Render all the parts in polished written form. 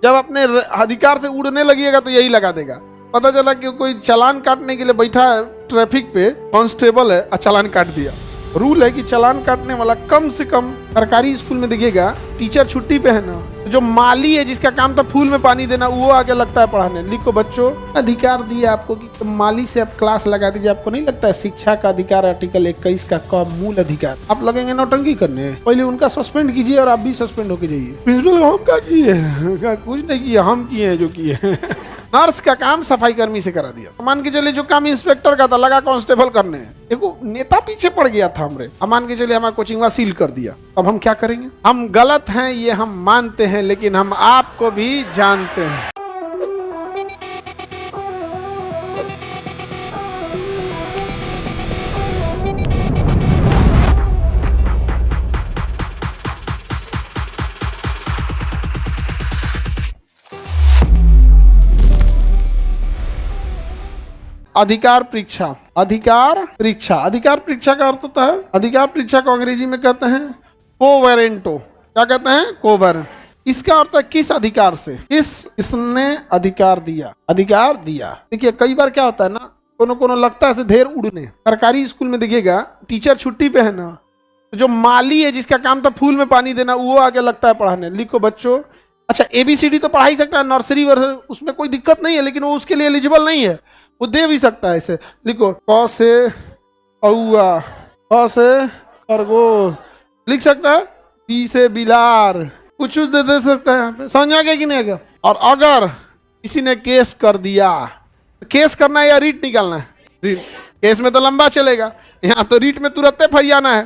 जब अपने अधिकार से उड़ने लगिएगा तो यही लगा देगा। पता चला कि कोई चालान काटने के लिए बैठा है ट्रैफिक पे, कांस्टेबल है और चालान काट दिया। रूल है कि चालान काटने वाला कम से कम, सरकारी स्कूल में देखिएगा टीचर छुट्टी पे है ना, तो जो माली है जिसका काम था फूल में पानी देना, वो आगे लगता है पढ़ाने। लिखो बच्चों, अधिकार दिया आपको कि तो माली से आप क्लास लगा दीजिए। आपको नहीं लगता है शिक्षा का अधिकार आर्टिकल 21 का मूल अधिकार? आप लगेंगे नौटंकी करने, पहले उनका सस्पेंड कीजिए और आप भी सस्पेंड होके जाइए। प्रिंसिपल हम क्या किए? कुछ नहीं किया, हम किए हैं जो किए। नर्स का काम सफाई कर्मी से करा दिया। मान के चलिए जो काम इंस्पेक्टर का था लगा कांस्टेबल करने। देखो नेता पीछे पड़ गया था हमरे। अब मान के चलिए हमारा कोचिंग सील कर दिया, अब हम क्या करेंगे? हम गलत हैं ये हम मानते हैं, लेकिन हम आपको भी जानते हैं। अधिकार परीक्षा, अधिकार परीक्षा, अधिकार परीक्षा का अर्थ होता है, अधिकार परीक्षा को अंग्रेजी में कहते हैं कोवेरेंटो। क्या कहते हैं? कोवेरेंट। इसका अर्थ है किस अधिकार से, इसने अधिकार दिया, अधिकार दिया। देखिए कई बार क्या होता है ना, कोनो लगता है ढेर उड़ने। सरकारी स्कूल में देखिएगा टीचर छुट्टी पे है ना, तो जो माली है जिसका काम था फूल में पानी देना, वो आगे लगता है पढ़ाने। लिखो बच्चों, अच्छा ABCD तो पढ़ा ही सकता है, नर्सरी वर्सन उसमें कोई दिक्कत नहीं है, लेकिन वो उसके लिए एलिजिबल नहीं है। वो दे भी सकता है ऐसे। लिखो क से औआ, ख से खरगोश लिख सकता है, बी से बिलार, कुछ दे सकता है। समझ आ गया कि नहीं आएगा? और अगर किसी ने केस कर दिया, केस करना है या रीट निकालना है? रीट। केस में तो लंबा चलेगा, यहाँ तो रीट में तुरंत फरियाना है।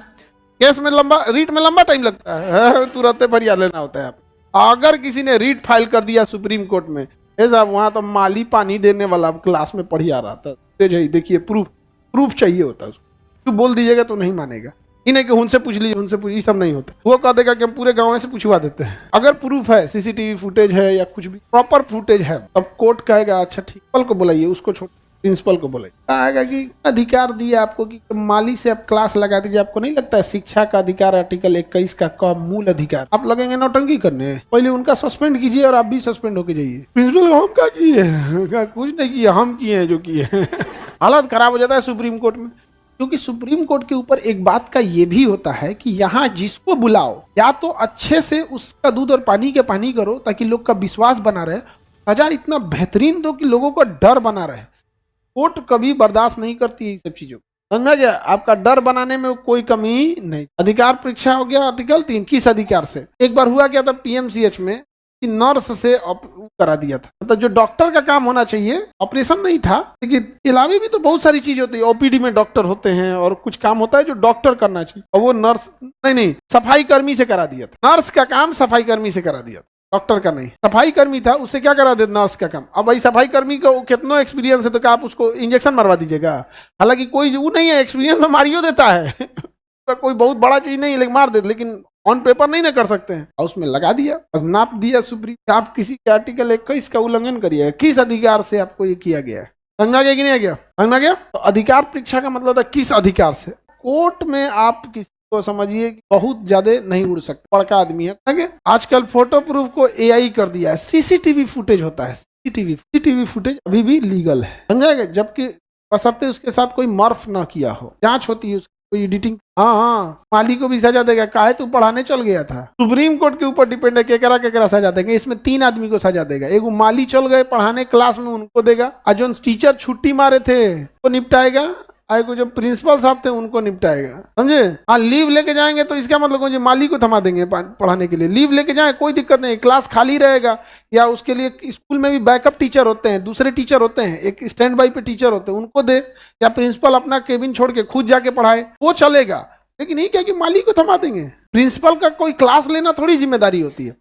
केस में लंबा, रीट में लंबा टाइम लगता है, तुरंत फरिया लेना होता है। अगर किसी ने रीट फाइल कर दिया सुप्रीम कोर्ट में, साहब वहां तो माली पानी देने वाला क्लास में पढ़ी आ रहा था, देखिए प्रूफ चाहिए होता है उसको। तो बोल दीजिएगा तो नहीं मानेगा, इन्हें कि उनसे पूछ लीजिए, उनसे पूछ, ये सब नहीं होता। वो कह देगा कि हम पूरे गांव से पूछवा देते हैं। अगर प्रूफ है, CCTV फुटेज है या कुछ भी प्रॉपर फुटेज है, तब कोर्ट कहेगा अच्छा ठीक, प्रिंसिपल को बुलाइए, उसको छोड़, प्रिंसिपल को बुलाइए। कहेगा कि अधिकार दिया आपको कि माली से आप क्लास लगा दीजिए। आपको नहीं लगता है शिक्षा का अधिकार आर्टिकल 21 का मूल अधिकार? आप लगेंगे नौटंकी करने, पहले उनका सस्पेंड कीजिए और आप भी सस्पेंड होके जाइए। प्रिंसिपल हम क्या किए? कुछ नहीं किया, हम किए हैं जो किए। हालत खराब हो जाता है सुप्रीम कोर्ट में, क्योंकि सुप्रीम कोर्ट के ऊपर एक बात का ये भी होता है कि यहाँ जिसको बुलाओ या तो अच्छे से उसका दूध और पानी के पानी करो ताकि लोग का विश्वास बना रहे, सजा इतना बेहतरीन दो कि लोगों को डर बना रहे। कोर्ट कभी बर्दाश्त नहीं करती है ये सब चीजों को, समझ गया? आपका डर बनाने में कोई कमी नहीं। अधिकार परीक्षा हो गया आर्टिकल 3, किस अधिकार से? एक बार हुआ क्या था PMCH में कि नर्स से करा दिया था, मतलब जो डॉक्टर का काम होना चाहिए, ऑपरेशन नहीं था, लेकिन इलावे भी तो बहुत सारी चीज होती है। OPD में डॉक्टर होते हैं और कुछ काम होता है जो डॉक्टर करना चाहिए, और वो नर्स नहीं सफाई कर्मी से करा दिया था। नर्स का काम सफाई कर्मी से करा दिया था, डॉक्टर का नहीं। सफाई कर्मी था, उससे क्या करा दे? नर्स का काम। अब भाई सफाई कर्मी का कितना एक्सपीरियंस है, तो क्या आप उसको इंजेक्शन मरवा दीजिएगा? हालांकि कोई वो नहीं है, एक्सपीरियंस में मारियो देता है। कोई बहुत बड़ा चीज नहीं है, लेकिन मार दे, लेकिन ऑन पेपर नहीं ना कर सकते हैं। और उसमें लगा दिया, बस नाप दिया सुप्रीम। आप किसी के आर्टिकल 21 का उल्लंघन करिए, किस अधिकार से आपको ये किया गया है? समझा गया कि नहीं गया? समझा गया? तो अधिकार परीक्षा का मतलब था किस अधिकार से। कोर्ट में आप किसी को समझिए बहुत ज्यादा नहीं उड़ सकते, बड़का आदमी है। आजकल फोटो प्रूफ को AI कर दिया है, CCTV फुटेज होता है। CCTV फुटेज अभी भी लीगल है, समझाएगा? जबकि बशर्ते उसके साथ कोई मर्फ ना किया हो, जांच होती है, कोई एडिटिंग। हाँ, माली को भी सजा देगा, काहे तू पढ़ाने चल गया था। सुप्रीम कोर्ट के ऊपर डिपेंड है केकरा सजा देगा। इसमें 3 आदमी को सजा देगा। एगो माली चल गए पढ़ाने क्लास में, उनको देगा, और जो टीचर छुट्टी मारे थे वो निपटाएगा, आए को जो प्रिंसिपल साहब थे उनको निपटाएगा, समझे? हाँ, लीव लेके जाएंगे तो इसका मतलब जो माली को थमा देंगे पढ़ाने के लिए। लीव लेके जाए कोई दिक्कत नहीं, क्लास खाली रहेगा, या उसके लिए स्कूल में भी बैकअप टीचर होते हैं, दूसरे टीचर होते हैं, एक स्टैंड बाई पे टीचर होते हैं, उनको दे, या प्रिंसिपल अपना केबिन छोड़ के खुद जाके पढ़ाए, वो चलेगा। लेकिन ये क्या कि माली को थमा देंगे? प्रिंसिपल का कोई क्लास लेना थोड़ी जिम्मेदारी होती है।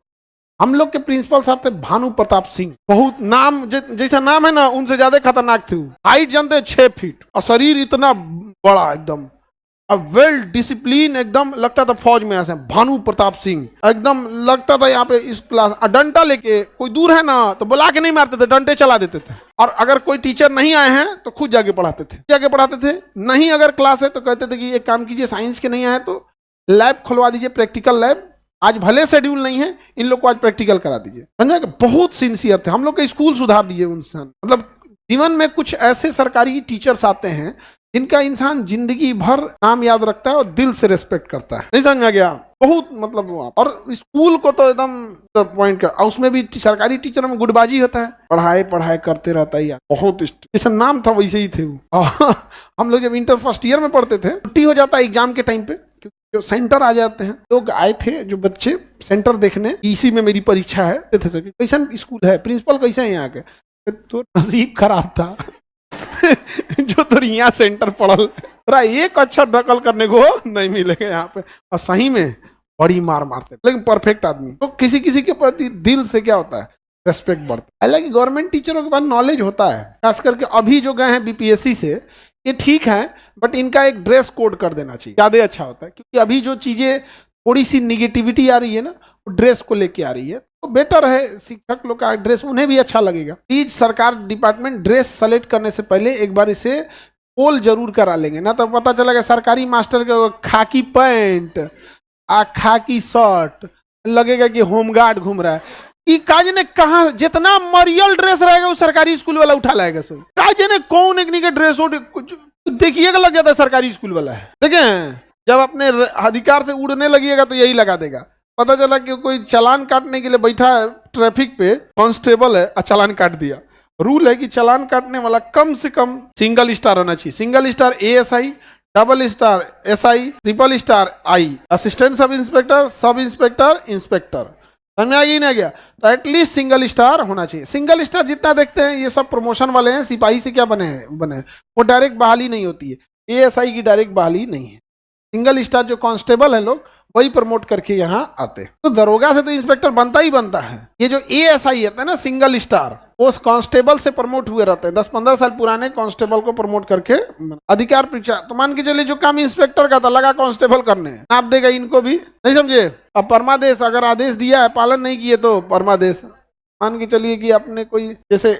हम लोग के प्रिंसिपल साहब थे भानु प्रताप सिंह, बहुत नाम जैसा नाम है ना, उनसे ज्यादा खतरनाक थे। हाइट जानते 6 फीट, और शरीर इतना बड़ा एकदम, अब वेल डिसिप्लिन, एकदम लगता था फौज में ऐसे। भानु प्रताप सिंह एकदम लगता था यहाँ पे इस क्लास। डंडा लेके कोई दूर है ना तो बुला के नहीं मारते थे, डंडे चला देते थे। और अगर कोई टीचर नहीं आए हैं तो खुद जाके पढ़ाते थे। नहीं अगर क्लास है तो कहते थे कि एक काम कीजिए, साइंस के नहीं आए तो लैब खुलवा दीजिए, प्रैक्टिकल लैब, आज भले शेड्यूल नहीं है, इन लोग को आज प्रैक्टिकल करा दीजिए। समझा? बहुत सिंसियर थे, हम लोग के स्कूल सुधार दीजिए उनसे। मतलब जीवन में कुछ ऐसे सरकारी टीचर्स आते हैं जिनका इंसान जिंदगी भर नाम याद रखता है और दिल से रेस्पेक्ट करता है। नहीं समझ में गया? बहुत मतलब वो, और स्कूल को तो एकदम पॉइंट का, उसमें भी सरकारी टीचरों में गुटबाजी होता है, पढ़ाई पढ़ाई करते रहता है यार, बहुत जैसा नाम था वैसे ही थे वो। हम लोग जब इंटर फर्स्ट ईयर में पढ़ते थे, छुट्टी हो जाता है एग्जाम के टाइम पे, क्योंकि जो सेंटर आ जाते हैं, लोग आए थे जो बच्चे सेंटर देखने, इसी में मेरी परीक्षा है, कैसा स्कूल है, प्रिंसिपल कैसा है यहाँ के, तो नसीब खराब था जो तो यहाँ सेंटर पढ़ल, तोरा एक अच्छा दखल करने को नहीं मिलेगा यहाँ पे। और सही में बड़ी मार मारते, लेकिन परफेक्ट आदमी। तो किसी किसी के प्रति दिल से क्या होता है, रेस्पेक्ट बढ़ता है। हालांकि गवर्नमेंट टीचरों के पास नॉलेज होता है, खास करके अभी जो गए हैं बीपीएससी से, ये ठीक है, बट इनका एक ड्रेस कोड कर देना चाहिए, ज्यादा अच्छा होता है। क्योंकि अभी जो चीजें थोड़ी सी निगेटिविटी आ रही है ना, वो ड्रेस को लेके आ रही है, तो बेटर है शिक्षक लोग का ड्रेस उन्हें भी अच्छा लगेगा। प्लीज सरकार डिपार्टमेंट ड्रेस सेलेक्ट करने से पहले एक बार इसे पोल जरूर करा लेंगे, ना तो पता चलेगा सरकारी मास्टर का खाकी पैंट आ खाकी शर्ट, लगेगा कि होमगार्ड घूम रहा है। कि काज ने कहा जितना मरियल ड्रेस रहेगा वो सरकारी स्कूल वाला उठा लाएगा सब। काज ने कौन एक के ड्रेस देखिएगा लग जाता है सरकारी स्कूल वाला है। देखें, जब अपने अधिकार से उड़ने लगिएगा तो यही लगा देगा। पता चला कि कोई चालान काटने के लिए बैठा है ट्रैफिक पे, कांस्टेबल है और चालान काट दिया। रूल है कि चालान काटने वाला कम से कम सिंगल स्टार होना चाहिए, single star ASI, double star SI, triple star I, assistant sub inspector, inspector. समझ में आ गई ना गया? तो एटलीस्ट सिंगल स्टार होना चाहिए। सिंगल स्टार जितना देखते हैं ये सब प्रमोशन वाले हैं, सिपाही से क्या बने वो डायरेक्ट बहाली नहीं होती है, एएसआई की डायरेक्ट बहाली नहीं है। सिंगल स्टार जो कांस्टेबल है लोग वही प्रमोट करके यहाँ आते। तो दरोगा से तो इंस्पेक्टर बनता ही बनता है। ये जो एएसआई होता है ना सिंगल स्टार, वो कांस्टेबल से प्रमोट हुए रहते हैं। 10-15 साल पुराने कांस्टेबल को प्रमोट करके अधिकार परीक्षा, तो मान के चलिए जो काम इंस्पेक्टर का था लगा कांस्टेबल करने, आप देगा इनको भी। नहीं समझे? अब परमादेश अगर आदेश दिया है, पालन नहीं किए तो परमादेश। मान के चलिए कि आपने कोई जैसे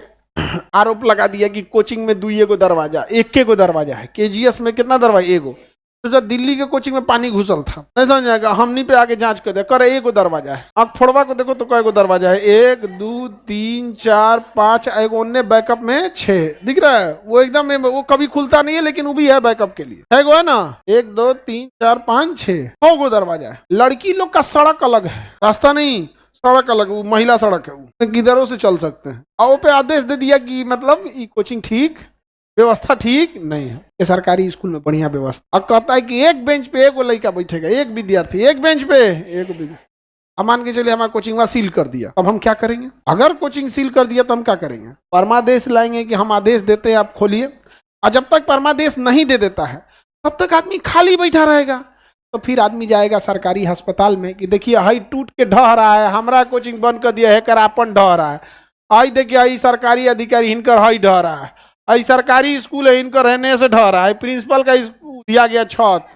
आरोप लगा दिया कि कोचिंग में 2 को दरवाजा, 1 को दरवाजा है, केजीएस में कितना दरवाजा, 1 तो जब दिल्ली के कोचिंग में पानी घुसल था, नहीं समझ आएगा, हमनी पे आके जांच कर दिया, करे 1 दरवाजा है। आँख फोड़वा को देखो तो कई को दरवाजा है, 1 2 3 4 5, एक ओन्ने बैकअप में 6 दिख रहा है। वो एकदम वो कभी खुलता नहीं है, लेकिन वो भी है बैकअप के लिए, है वो है ना। 1 2 3 4 5 6 9 दरवाजा है। लड़की लोग का सड़क अलग है, रास्ता नहीं, सड़क अलग, वो महिला सड़क है, वो किधरों से चल सकते हैं। और पे आदेश दे दिया कि मतलब ये कोचिंग ठीक, व्यवस्था ठीक नहीं है। ये सरकारी स्कूल में बढ़िया व्यवस्था। अब कहता है कि एक बेंच पे 1 लड़का बैठेगा, 1 विद्यार्थी, एक बेंच पे 1 विद्यार्थी। अब मान के चलिए हमारा कोचिंग सील कर दिया, अब हम क्या करेंगे? अगर कोचिंग सील कर दिया तो हम क्या करेंगे? परमादेश लाएंगे कि हम आदेश देते हैं आप खोलिए। और जब तक परमादेश नहीं दे देता है तब तक आदमी खाली बैठा रहेगा। तो फिर आदमी जाएगा सरकारी अस्पताल में कि देखिए हाई टूट के ढह रहा है, हमारा कोचिंग बंद कर दिया है, करापन ढह रहा है, आई देखिए आई सरकारी अधिकारी इनकर हाई ढह रहा है, आई सरकारी स्कूल है इनको रहने से ढह रहा है, प्रिंसिपल का दिया गया छत।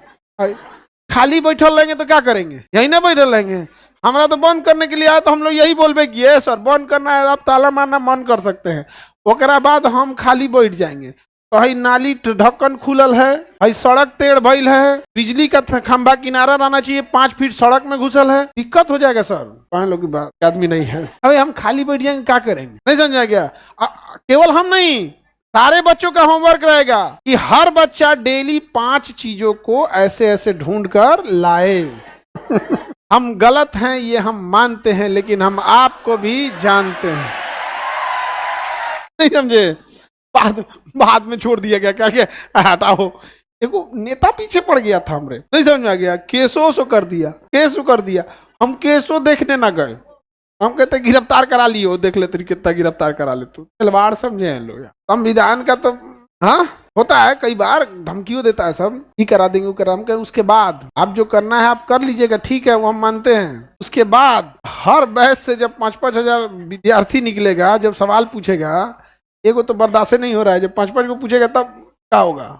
खाली बैठल रहेंगे तो क्या करेंगे? यही ना बैठल रहेंगे। हमारा तो बंद करने के लिए आया तो हम लोग यही बोलबे कि ये सर बंद करना है, आप ताला मारना मन कर सकते हैं, ओकरा बाद हम खाली बैठ जाएंगे। तो हई नाली ढक्कन खुलल है, हई सड़क टेढ़ भइल है, बिजली का खंभा किनारा रहना चाहिए, 5 फीट सड़क में घुसल है, दिक्कत हो जाएगा सर। 5 लोग आदमी नहीं है, अभी हम खाली बैठ जाएंगे, क्या करेंगे? नहीं समझा गया? केवल हम नहीं, सारे बच्चों का होमवर्क रहेगा कि हर बच्चा डेली 5 चीजों को ऐसे ऐसे ढूंढ कर लाए। हम गलत हैं ये हम मानते हैं, लेकिन हम आपको भी जानते हैं। नहीं समझे? बाद में छोड़ दिया गया, क्या क्या हटाओ। देखो नेता पीछे पड़ गया था हमरे, नहीं समझ में आ गया, केसो कर दिया। हम केसो देखने ना गए, हम कहते गिरफ्तार करा लियो, देख ले तेरी कितना गिरफ्तार करा ले तू, खिलवाड़ समझे हैं लोग। संविधान का तो हाँ होता है, कई बार धमकियों देता है सब, ही करा देंगे वो करा, हम कहें उसके बाद आप जो करना है आप कर लीजिएगा, ठीक है वो हम मानते हैं। उसके बाद हर बहस से जब 5-5 हजार विद्यार्थी निकलेगा, जब सवाल पूछेगा, एगो तो बर्दाश्त नहीं हो रहा है, जब 5-5 को पूछेगा तब क्या होगा?